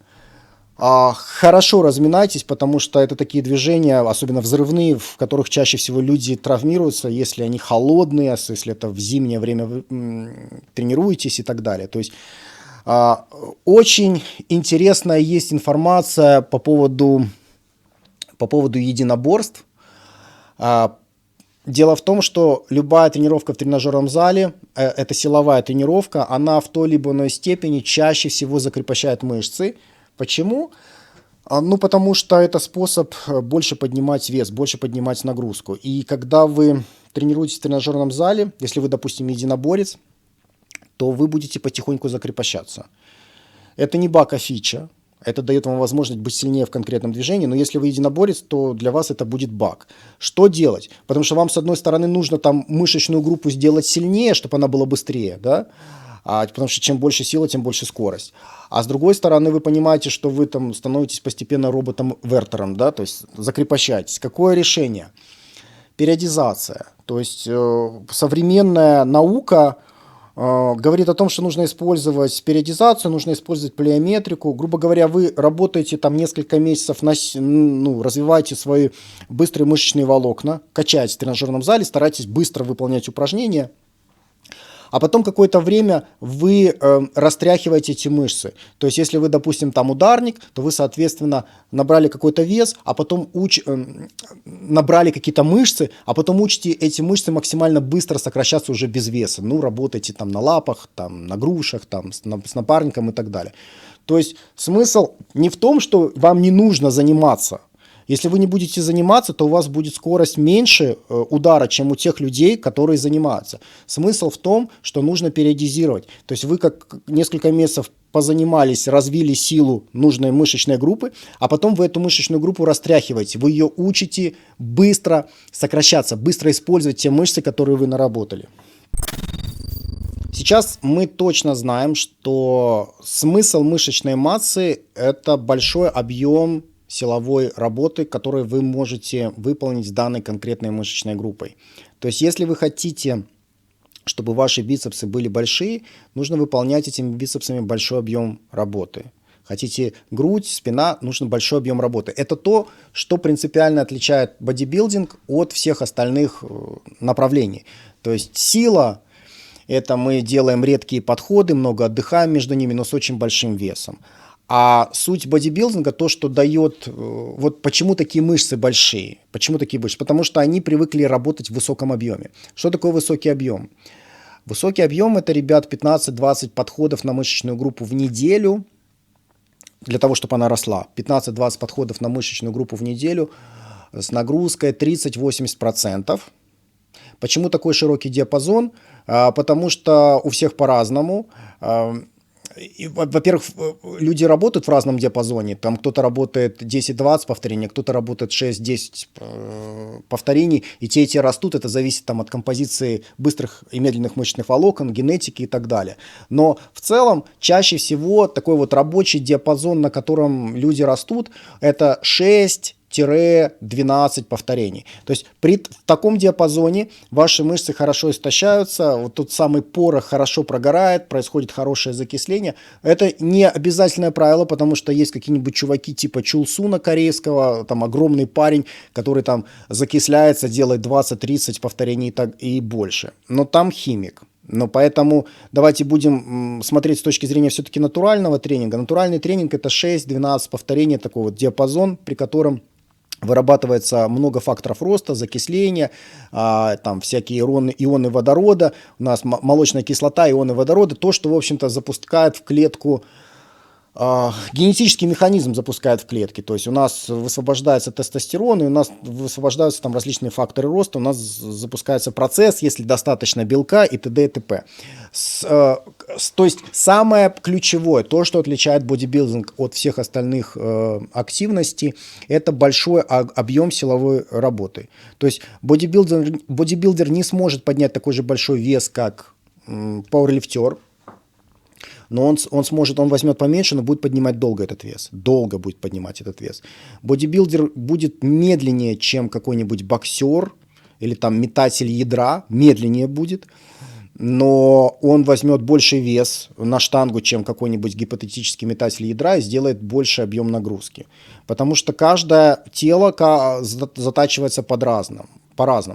Хорошо разминайтесь, потому что это такие движения, особенно взрывные, в которых чаще всего люди травмируются, если они холодные, если это в зимнее время вы тренируетесь и так далее. То есть очень интересная есть информация по поводу единоборств. Дело в том, что любая тренировка в тренажерном зале, это силовая тренировка, она в той либо иной степени чаще всего закрепощает мышцы. Почему? Потому что это способ больше поднимать вес, больше поднимать нагрузку. И когда вы тренируетесь в тренажерном зале, если вы, допустим, единоборец, то вы будете потихоньку закрепощаться. Это не баг, а фича. Это дает вам возможность быть сильнее в конкретном движении, но если вы единоборец, то для вас это будет баг. Что делать? Потому что вам, с одной стороны, нужно там мышечную группу сделать сильнее, чтобы она была быстрее, да? Потому что чем больше сила, тем больше скорость. А с другой стороны, вы понимаете, что вы там становитесь постепенно роботом-вертером, да? То есть закрепощаетесь. Какое решение? Периодизация. То есть современная наука говорит о том, что нужно использовать периодизацию, нужно использовать плеометрику. Грубо говоря, вы работаете там несколько месяцев, развиваете свои быстрые мышечные волокна, качаете в тренажерном зале, старайтесь быстро выполнять упражнения. А потом какое-то время вы растряхиваете эти мышцы. То есть, если вы, допустим, там ударник, то вы, соответственно, набрали какой-то вес, а потом набрали какие-то мышцы, а потом учите эти мышцы максимально быстро сокращаться уже без веса. Работайте там на лапах, там, на грушах, там, с напарником и так далее. То есть, смысл не в том, что вам не нужно заниматься. Если вы не будете заниматься, то у вас будет скорость меньше удара, чем у тех людей, которые занимаются. Смысл в том, что нужно периодизировать. То есть вы как несколько месяцев позанимались, развили силу нужной мышечной группы, а потом вы эту мышечную группу растряхиваете. Вы ее учите быстро сокращаться, быстро использовать те мышцы, которые вы наработали. Сейчас мы точно знаем, что смысл мышечной массы – это большой объем силовой работы, которую вы можете выполнить с данной конкретной мышечной группой. То есть, если вы хотите, чтобы ваши бицепсы были большие, нужно выполнять этими бицепсами большой объем работы. Хотите грудь, спина, нужен большой объем работы. Это то, что принципиально отличает бодибилдинг от всех остальных направлений. То есть сила – это мы делаем редкие подходы, много отдыхаем между ними, но с очень большим весом. А суть бодибилдинга, то, что дает, вот почему такие мышцы большие, почему такие мышцы? Потому что они привыкли работать в высоком объеме. Что такое высокий объем? Высокий объем – это, ребят, 15-20 подходов на мышечную группу в неделю, для того, чтобы она росла. 15-20 подходов на мышечную группу в неделю с нагрузкой 30-80%. Почему такой широкий диапазон? Потому что у всех по-разному. Во-первых, люди работают в разном диапазоне. Там кто-то работает 10-20 повторений, кто-то работает 6-10 повторений. И те растут. Это зависит там, от композиции быстрых и медленных мышечных волокон, генетики и так далее. Но в целом чаще всего такой вот рабочий диапазон, на котором люди растут, это 6-12 повторений. То есть при таком диапазоне ваши мышцы хорошо истощаются, вот тот самый порох хорошо прогорает, происходит хорошее закисление. Это не обязательное правило, потому что есть какие-нибудь чуваки типа Чулсуна корейского, там огромный парень, который там закисляется, делает 20-30 повторений и больше. Но там химик. Но поэтому давайте будем смотреть с точки зрения все-таки натурального тренинга. Натуральный тренинг – это 6-12 повторений, такой вот диапазон, при котором вырабатывается много факторов роста, закисления, там всякие ионы водорода, у нас молочная кислота, ионы водорода, то, что, в общем-то, запускает в клетку, генетический механизм запускает в клетки, то есть у нас высвобождается тестостерон, и у нас высвобождаются там различные факторы роста, у нас запускается процесс, если достаточно белка и т.д. и т.п. То есть самое ключевое, то, что отличает бодибилдинг от всех остальных активностей, это большой объем силовой работы. То есть бодибилдер не сможет поднять такой же большой вес, как пауэрлифтер, но он возьмет поменьше, но будет поднимать долго этот вес. Долго будет поднимать этот вес. Бодибилдер будет медленнее, чем какой-нибудь боксер. или там метатель ядра, медленнее будет, но он возьмет больший вес на штангу, чем какой-нибудь гипотетический метатель ядра, и сделает больший объем нагрузки. Потому что каждое тело затачивается по-разному.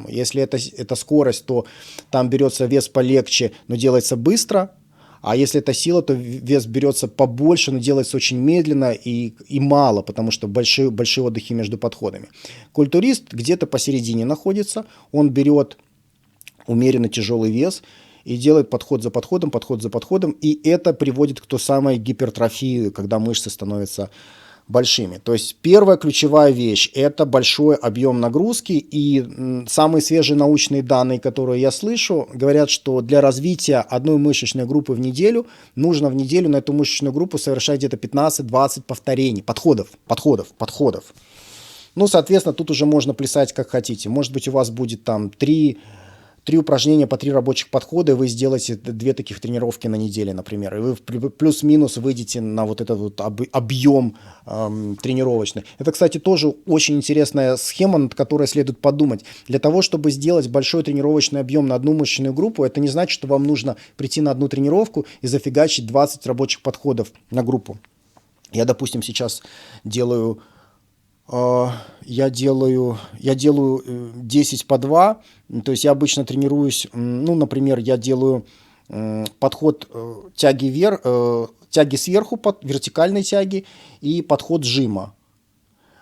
Если это скорость, то там берется вес полегче, но делается быстро. А если это сила, то вес берется побольше, но делается очень медленно и мало, потому что большие отдыхи между подходами. Культурист где-то посередине находится, он берет умеренно тяжелый вес и делает подход за подходом, и это приводит к той самой гипертрофии, когда мышцы становятся большими. То есть первая ключевая вещь – это большой объем нагрузки, и самые свежие научные данные, которые я слышу, говорят, что для развития одной мышечной группы в неделю нужно в неделю на эту мышечную группу совершать где-то 15-20 повторений, подходов. Ну, соответственно, тут уже можно плясать как хотите. Может быть, у вас будет там 3 упражнения по 3 рабочих подхода, и вы сделаете 2 таких тренировки на неделе, например, и вы плюс-минус выйдете на вот этот вот объем тренировочный. Это, кстати, тоже очень интересная схема, над которой следует подумать. Для того, чтобы сделать большой тренировочный объем на одну мышечную группу, это не значит, что вам нужно прийти на одну тренировку и зафигачить 20 рабочих подходов на группу. Я, допустим, сейчас делаю 10 по 2, то есть я обычно тренируюсь, ну, например, я делаю подход тяги сверху, вертикальной тяги, и подход жима.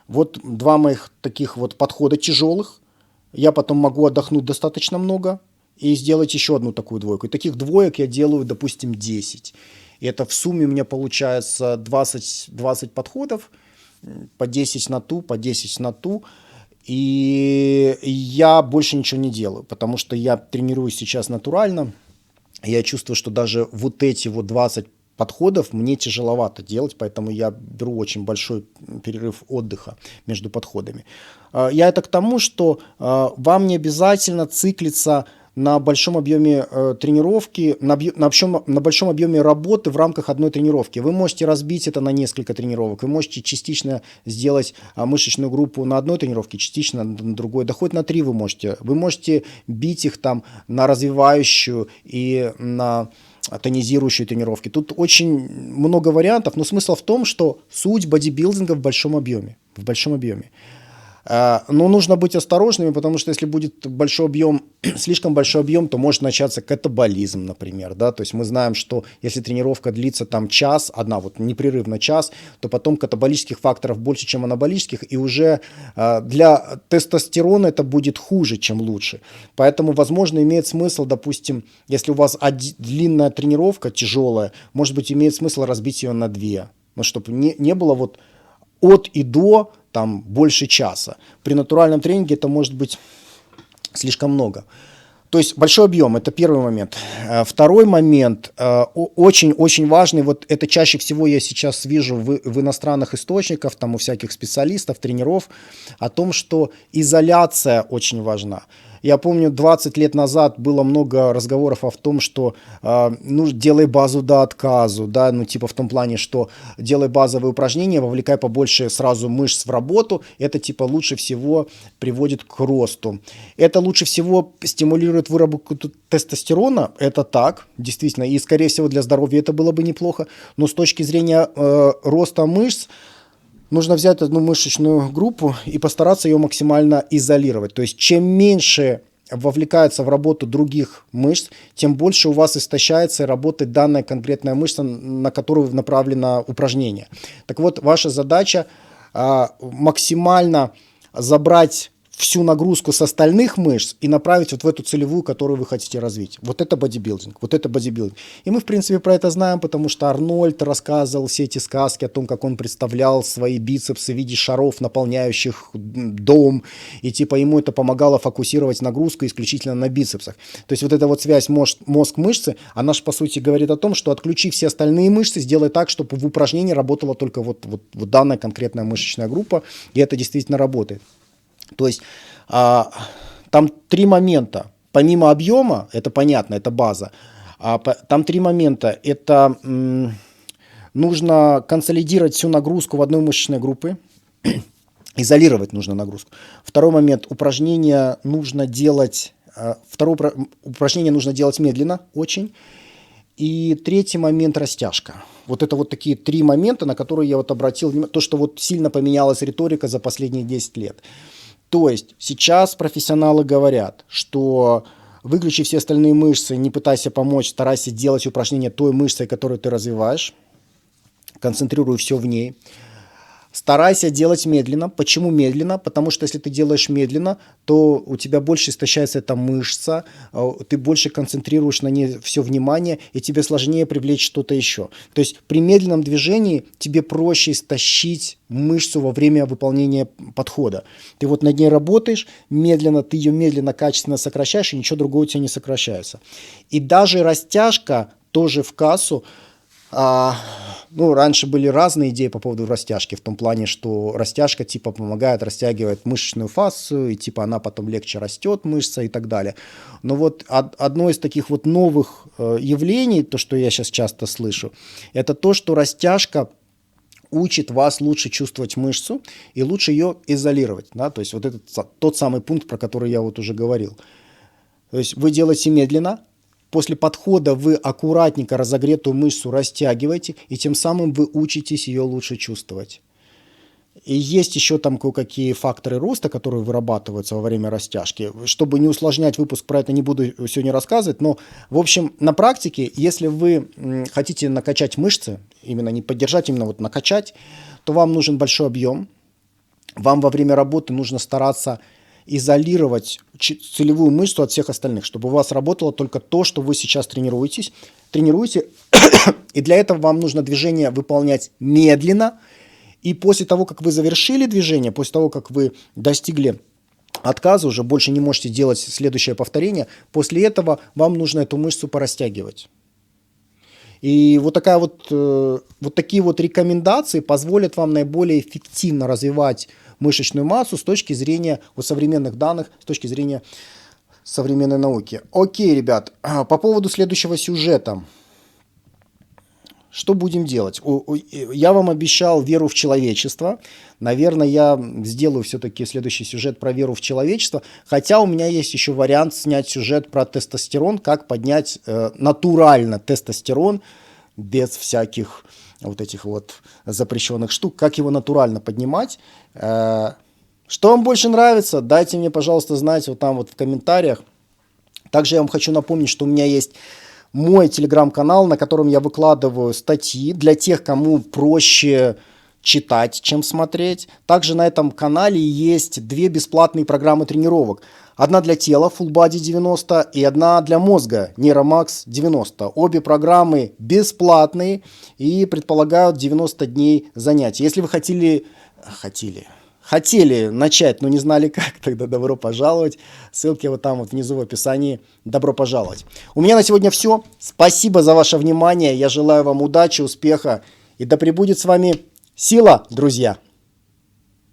Вот 2 моих таких вот подхода тяжелых, я потом могу отдохнуть достаточно много и сделать еще одну такую двойку. И таких двоек я делаю, допустим, 10. И это в сумме у меня получается 20 подходов, по 10 на ту, и я больше ничего не делаю, потому что я тренируюсь сейчас натурально, я чувствую, что даже вот эти вот 20 подходов мне тяжеловато делать, поэтому я беру очень большой перерыв отдыха между подходами. Я это к тому, что вам не обязательно циклиться на большом объеме тренировки, на большом объеме работы в рамках одной тренировки. Вы можете разбить это на несколько тренировок, вы можете частично сделать мышечную группу на одной тренировке, частично на другой, да хоть на 3 вы можете. Вы можете бить их там на развивающую и на тонизирующие тренировки. Тут очень много вариантов, но смысл в том, что суть бодибилдинга в большом объеме. Но нужно быть осторожными, потому что если будет большой объем, слишком большой объем, то может начаться катаболизм, например, да, то есть мы знаем, что если тренировка длится там час, вот непрерывно час, то потом катаболических факторов больше, чем анаболических, и уже для тестостерона это будет хуже, чем лучше. Поэтому, возможно, имеет смысл, допустим, если у вас длинная тренировка, тяжелая, может быть, имеет смысл разбить ее на 2, но чтобы не было вот от и до там больше часа. При натуральном тренинге это может быть слишком много. То есть большой объем – это первый момент. Второй момент, очень-очень важный, вот это чаще всего я сейчас вижу в иностранных источниках, там у всяких специалистов, тренеров, о том, что изоляция очень важна. Я помню, 20 лет назад было много разговоров о том, что делай базу до отказу, да, в том плане, что делай базовые упражнения, вовлекай побольше сразу мышц в работу, это лучше всего приводит к росту. Это лучше всего стимулирует выработку тестостерона, это так, действительно, и скорее всего для здоровья это было бы неплохо, но с точки зрения роста мышц, нужно взять одну мышечную группу и постараться ее максимально изолировать. То есть чем меньше вовлекается в работу других мышц, тем больше у вас истощается и работает данная конкретная мышца, на которую направлено упражнение. Так вот, ваша задача максимально забрать всю нагрузку с остальных мышц и направить вот в эту целевую, которую вы хотите развить. Вот это бодибилдинг. И мы, в принципе, про это знаем, потому что Арнольд рассказывал все эти сказки о том, как он представлял свои бицепсы в виде шаров, наполняющих дом, и ему это помогало фокусировать нагрузку исключительно на бицепсах. То есть вот эта вот связь мозг-мышцы, она же, по сути, говорит о том, что отключи все остальные мышцы, сделай так, чтобы в упражнении работала только вот данная конкретная мышечная группа, и это действительно работает. То есть там 3 момента. Помимо объема, это понятно, это база. Там 3 момента. Это нужно консолидировать всю нагрузку в одной мышечной группе. изолировать нужно нагрузку. Второй момент, упражнение нужно делать, упражнение нужно делать медленно очень. И третий момент – растяжка. Вот это вот такие три момента, на которые я вот обратил внимание, то, что вот сильно поменялась риторика за последние 10 лет. То есть сейчас профессионалы говорят, что выключи все остальные мышцы, не пытайся помочь, старайся делать упражнения той мышцей, которую ты развиваешь, концентрируй все в ней. Старайся делать медленно. Почему медленно? Потому что если ты делаешь медленно, то у тебя больше истощается эта мышца, ты больше концентрируешь на ней все внимание, и тебе сложнее привлечь что-то еще. То есть при медленном движении тебе проще истощить мышцу во время выполнения подхода. Ты вот над ней работаешь, медленно, ты ее медленно, качественно сокращаешь, и ничего другого у тебя не сокращается. И даже растяжка тоже в кассу. Ну, раньше были разные идеи по поводу растяжки, в том плане, что растяжка типа помогает, растягивает мышечную фасцию, и типа она потом легче растет, мышца и так далее. Но вот одно из таких вот новых явлений, то, что я сейчас часто слышу, это то, что растяжка учит вас лучше чувствовать мышцу и лучше ее изолировать. Да? То есть вот это тот самый пункт, про который я вот уже говорил. То есть вы делаете медленно. После подхода вы аккуратненько разогретую мышцу растягиваете, и тем самым вы учитесь ее лучше чувствовать. И есть еще там кое-какие факторы роста, которые вырабатываются во время растяжки. Чтобы не усложнять выпуск, про это не буду сегодня рассказывать, но, в общем, на практике, если вы хотите накачать мышцы, именно не поддержать, именно вот накачать, то вам нужен большой объем. Вам во время работы нужно стараться изолировать целевую мышцу от всех остальных, чтобы у вас работало только то, что вы сейчас тренируете. И для этого вам нужно движение выполнять медленно. И после того, как вы завершили движение, после того, как вы достигли отказа, уже больше не можете делать следующее повторение, после этого вам нужно эту мышцу порастягивать. И вот такие вот рекомендации позволят вам наиболее эффективно развивать мышечную массу с точки зрения современных данных, с точки зрения современной науки. Окей, ребят, по поводу следующего сюжета. Что будем делать? Я вам обещал веру в человечество. Наверное, я сделаю все-таки следующий сюжет про веру в человечество. Хотя у меня есть еще вариант снять сюжет про тестостерон, как поднять натурально тестостерон без всяких вот этих вот запрещенных штук, как его натурально поднимать. Что вам больше нравится, дайте мне, пожалуйста, знать вот там вот в комментариях. Также я вам хочу напомнить, что у меня есть мой телеграм-канал, на котором я выкладываю статьи для тех, кому проще читать, чем смотреть. Также на этом канале есть 2 бесплатные программы тренировок. Одна для тела, Full Body 90, и одна для мозга, Neuromax 90. Обе программы бесплатные и предполагают 90 дней занятий. Если вы хотели начать, но не знали как, тогда добро пожаловать. Ссылки вот там вот внизу в описании. Добро пожаловать. У меня на сегодня все. Спасибо за ваше внимание. Я желаю вам удачи, успеха. И да пребудет с вами сила, друзья.